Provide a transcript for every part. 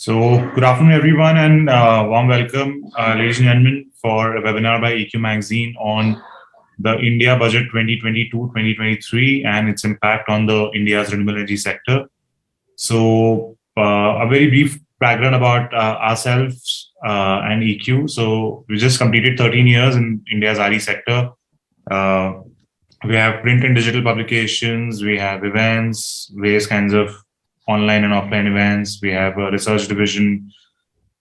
Good afternoon, everyone, and warm welcome, ladies and gentlemen, for a webinar by EQ Magazine on the India Budget 2022-2023 and its impact on the India's renewable energy sector. A very brief background about ourselves and EQ. So, we just completed 13 years in India's RE sector. We have print and digital publications, we have events, various kinds of online and offline events. We have a research division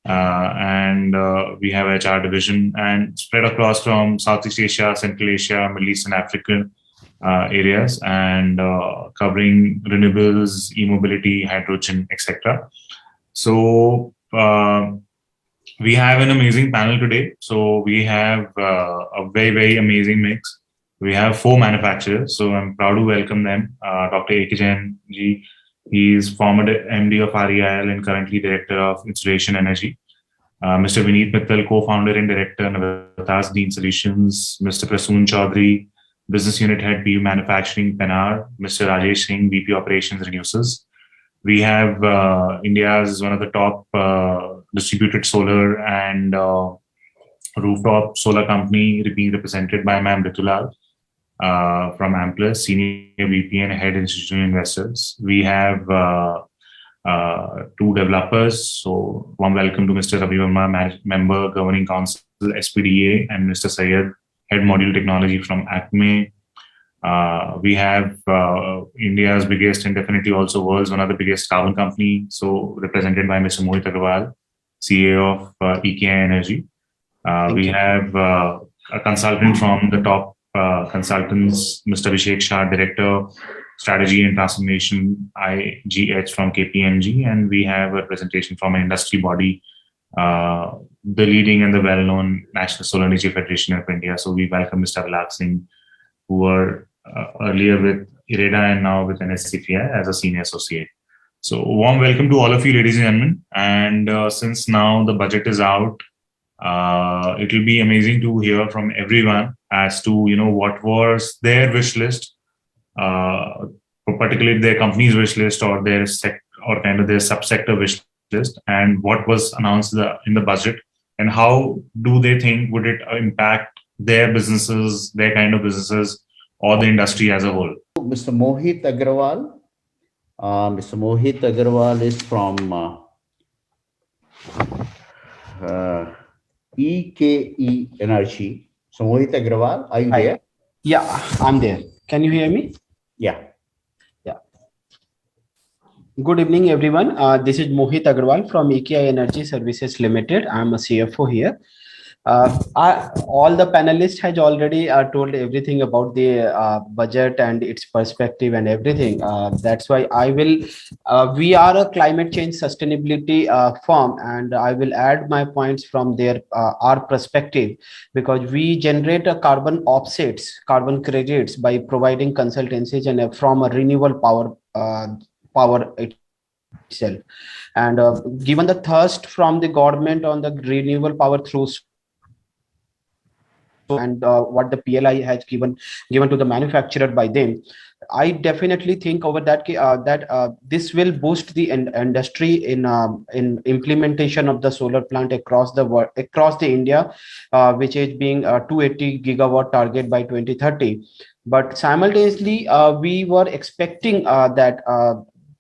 and we have HR division, and spread across from Southeast Asia, Central Asia, Middle East and African areas, and covering renewables, e-mobility, hydrogen, etc. So we have an amazing panel today. So we have a very amazing mix. We have 4 manufacturers. So I'm proud to welcome them. Dr. EKI Ji. He is former MD of REIL and currently Director of Installation Energy. Mr. Vineet Mittal, Co-founder and Director, Navatas Dean Solutions. Mr. Prasoon Chaudhary, Business Unit Head, PU Manufacturing, Penar. Mr. Rajesh Singh, VP Operations, Renewables. We have India's one of the top distributed solar and rooftop solar company being represented by Ma'am Ritulal. From Amplus, Senior VP and Head Institutional Investors. We have 2 developers. So, warm welcome to Mr. Ravi Verma, Member Governing Council, SPDA, and Mr. Syed, Head Module Technology from ACME. We have India's biggest and definitely also world's one of the biggest carbon company. So, represented by Mr. Mohit Agrawal, CEO of EKI Energy. We have a consultant from the top consultants, Mr. Abhishek Shah, Director, Strategy and Transformation, IGH from KPMG, and we have a presentation from an industry body, the leading and the well-known National Solar Energy Federation of India. So we welcome Mr. Avilak Singh, who were earlier with IREDA and now with NSCFI as a Senior Associate. So warm welcome to all of you, ladies and gentlemen. And since now the budget is out, it will be amazing to hear from everyone as to what was their wish list, particularly their company's wish list or their their subsector wish list, and what was announced in the budget, and how do they think would it impact their businesses, their kind of businesses, or the industry as a whole. Mr. Mohit Agrawal. Mr. Mohit Agrawal is from EKI Energy. So Mohit Agrawal, are you there? Yeah, I'm there. Can you hear me? Yeah. Good evening, everyone. This is Mohit Agrawal from EKI Energy Services Ltd. I'm a CFO here. All the panelists has already told everything about the budget and its perspective and everything. That's why I will, we are a climate change sustainability firm, and I will add my points from their our perspective, because we generate a carbon offsets, carbon credits by providing consultancies and from a renewable power itself. And given the thirst from the government on the renewable power through and what the PLI has given to the manufacturer by them, I definitely think over that this will boost the industry in implementation of the solar plant across the world, across the India, which is being 280 gigawatt target by 2030. But simultaneously, we were expecting that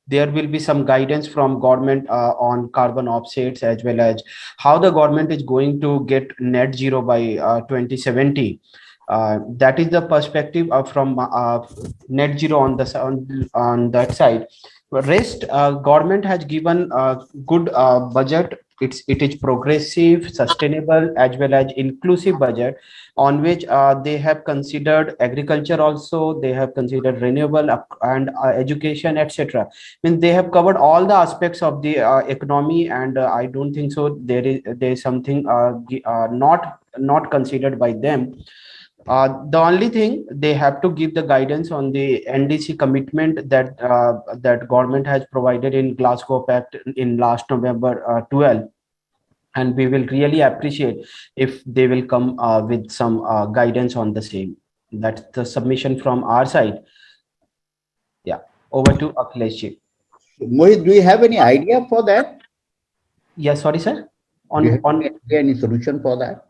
there will be some guidance from government on carbon offsets, as well as how the government is going to get net zero by 2070. That is the perspective from net zero on that side. Rest, government has given a good budget. It is progressive, sustainable, as well as inclusive budget, on which they have considered agriculture also, they have considered renewable and education, etc. I mean, they have covered all the aspects of the economy, and I don't think so there is something not considered by them. The only thing, they have to give the guidance on the NDC commitment that that government has provided in Glasgow Pact in last November 12, and we will really appreciate if they will come with some guidance on the same. That's the submission from our side. Yeah, over to Akhilesh ji. Mohit, do you have any idea for that? Yeah, sorry, sir. Do you have any solution for that?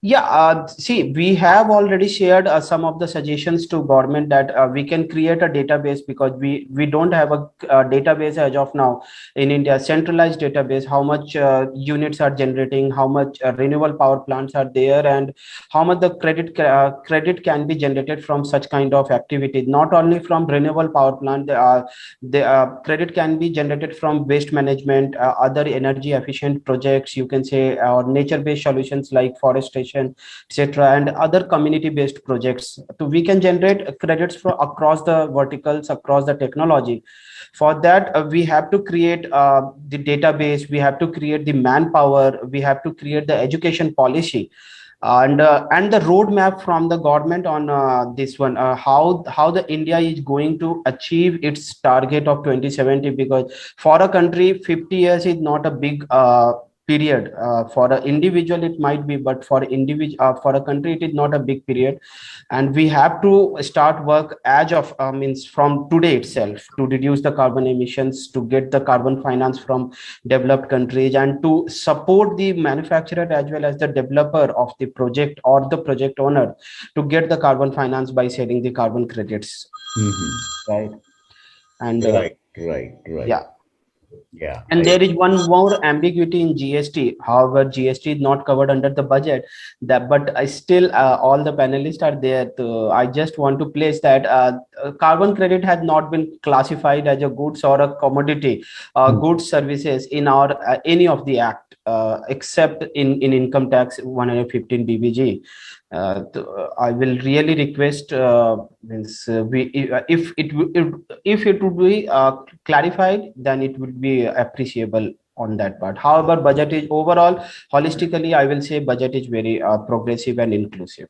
Yeah, see, we have already shared some of the suggestions to government that we can create a database, because we don't have a database as of now in India, centralized database, how much units are generating, how much renewable power plants are there, and how much the credit can be generated from such kind of activity. Not only from renewable power plant, the credit can be generated from waste management, other energy efficient projects, you can say, or nature based solutions like forestation, etc., and other community based projects. So we can generate credits for across the verticals, across the technology. For that, we have to create the database, we have to create the manpower, we have to create the education policy, and the roadmap from the government on this one, how the India is going to achieve its target of 2070. Because for a country, 50 years is not a big period. For an individual it might be, but for for a country it is not a big period. And we have to start work as of means from today itself, to reduce the carbon emissions, to get the carbon finance from developed countries, and to support the manufacturer as well as the developer of the project or the project owner to get the carbon finance by selling the carbon credits. Right. And Right. yeah. Yeah. And there is one more ambiguity in GST. However, GST is not covered under the budget. That, but I still, all the panelists are there. I just want to place that carbon credit has not been classified as a goods or a commodity, goods services in our any of the act, except in income tax 115 BBG. I will really request if it would be clarified, then it would be appreciable on that part. However, budget is overall, holistically, I will say budget is very progressive and inclusive.